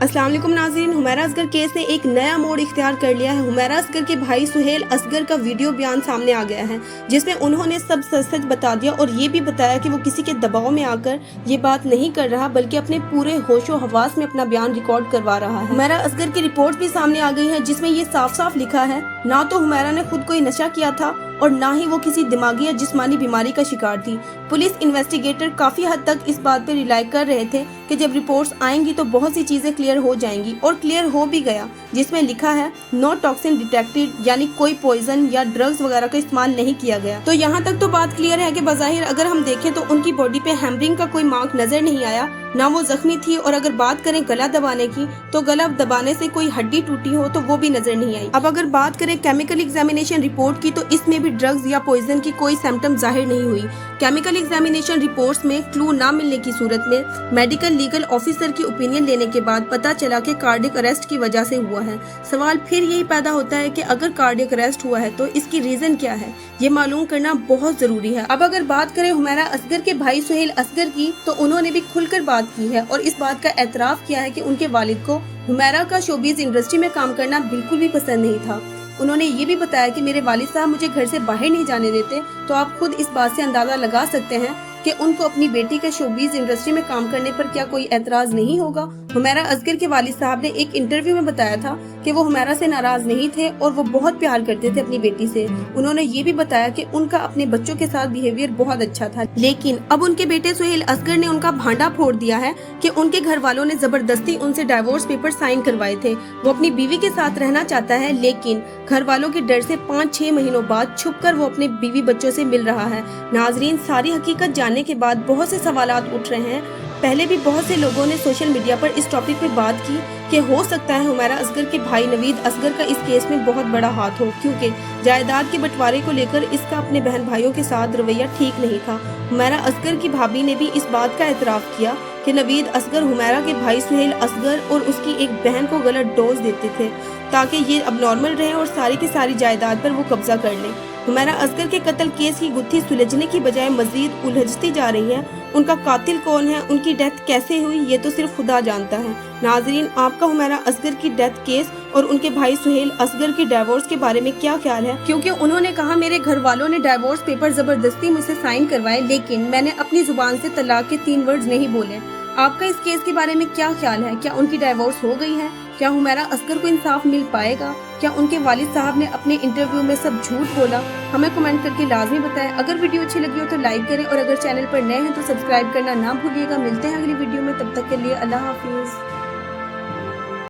अस्सलाम वालेकुम नाज़रीन, हुमैरा असगर केस ने एक नया मोड़ इख्तियार कर लिया है। हुमैरा असगर के भाई सुहेल असगर का वीडियो बयान सामने आ गया है, जिसमें उन्होंने सब सच बता दिया और ये भी बताया कि वो किसी के दबाव में आकर ये बात नहीं कर रहा, बल्कि अपने पूरे होशो हवास में अपना बयान रिकॉर्ड करवा रहा है। हुमैरा असगर की रिपोर्ट भी सामने आ गई है, जिसमें ये साफ साफ लिखा है, ना तो हुमैरा ने खुद कोई नशा किया था और ना ही वो किसी दिमागी या जिस्मानी बीमारी का शिकार थी। पुलिस इन्वेस्टिगेटर काफी हद तक इस बात पर रिलाई कर रहे थे कि जब रिपोर्ट्स आएंगी तो बहुत सी चीजें क्लियर हो जाएंगी, और क्लियर हो भी गया, जिसमें लिखा है नो टॉक्सिन डिटेक्टेड, यानी कोई पॉइजन या ड्रग्स वगैरह का इस्तेमाल नहीं किया गया। तो यहाँ तक तो बात क्लियर है कि बज़ाहिर अगर हम देखें तो उनकी बॉडी पे हैमरिंग का कोई मार्क नजर नहीं आया, ना वो जख्मी थी, और अगर बात करें गला दबाने की तो गला दबाने से कोई हड्डी टूटी हो तो वो भी नजर नहीं आई। अब अगर बात करें केमिकल एग्जामिनेशन रिपोर्ट की तो इसमें भी ड्रग्स या पॉइजन की कोई सिम्टम जाहिर नहीं हुई। केमिकल एग्जामिनेशन रिपोर्ट्स में क्लू ना मिलने की सूरत में मेडिकल लीगल ऑफिसर की ओपिनियन लेने के बाद पता चला कि कार्डियक अरेस्ट की वजह से हुआ है। सवाल फिर यही पैदा होता है कि अगर कार्डियक अरेस्ट हुआ है तो इसकी रीजन क्या है, ये मालूम करना बहुत जरूरी है। अब अगर बात करें हुमैरा असगर के भाई सुहेल असगर की, तो उन्होंने भी खुलकर बात की है और इस बात का एतराफ किया है कि उनके वालिद को हुमैरा का शोबीज इंडस्ट्री में काम करना बिल्कुल भी पसंद नहीं था। उन्होंने ये भी बताया कि मेरे वालिद साहब मुझे घर से बाहर नहीं जाने देते, तो आप खुद इस बात से अंदाजा लगा सकते हैं कि उनको अपनी बेटी के शोबीज इंडस्ट्री में काम करने पर क्या कोई एतराज नहीं होगा। हुमैरा असगर के वालिद साहब ने एक इंटरव्यू में बताया था कि वो हुमैरा से नाराज नहीं थे और वो बहुत प्यार करते थे अपनी बेटी से। उन्होंने ये भी बताया कि उनका अपने बच्चों के साथ बिहेवियर बहुत अच्छा था, लेकिन अब उनके बेटे सुहेल असगर ने उनका भांडा फोड़ दिया है कि उनके घर वालों ने जबरदस्ती उनसे डाइवोर्स पेपर साइन करवाए थे। वो अपनी बीवी के साथ रहना चाहता है, लेकिन घर वालों के डर से 5-6 महीनों बाद छुपकर वो अपने बीवी बच्चों से मिल रहा है। नाजरीन, सारी हकीकत जानने के बाद बहुत से सवालात उठ रहे हैं। पहले भी बहुत से लोगों ने सोशल मीडिया पर इस टॉपिक पे बात की कि हो सकता है हुमैरा असगर के भाई नवीद असगर का इस केस में बहुत बड़ा हाथ हो, क्योंकि जायदाद के बंटवारे को लेकर इसका अपने बहन भाइयों के साथ रवैया ठीक नहीं था। हुमैरा असगर की भाभी ने भी इस बात का एतराफ किया कि नवीद असगर हुमैरा के भाई सुहेल असगर और उसकी एक बहन को गलत डोज देते थे ताकि ये अब नॉर्मल रहे और सारी की सारी जायदाद पर वो कब्जा कर लें। हुमैरा असगर के कत्ल केस की गुत्थी सुलझने की बजाय मजीद उलझती जा रही है। उनका कातिल कौन है, उनकी डेथ कैसे हुई, ये तो सिर्फ खुदा जानता है। नाजरीन, आपका हुमैरा असगर की डेथ केस और उनके भाई सुहेल असगर की डाइवोर्स के बारे में क्या ख्याल है? क्योंकि उन्होंने कहा मेरे घर वालों ने डाइवोर्स पेपर जबरदस्ती मुझसे साइन करवाए, लेकिन मैंने अपनी जुबान से तलाक के 3 वर्ड्स नहीं बोले। आपका इस केस के बारे में क्या ख्याल है? क्या उनकी डाइवोर्स हो गई है? क्या हुमैरा असगर को इंसाफ मिल पाएगा? क्या उनके वालिद साहब ने अपने इंटरव्यू में सब झूठ बोला? हमें कमेंट करके लाजमी बताएं। अगर वीडियो अच्छी लगी हो तो लाइक करें, और अगर चैनल पर नए हैं तो सब्सक्राइब करना ना भूलिएगा। मिलते हैं अगली वीडियो में, तब तक के लिए अल्लाह हाफिज।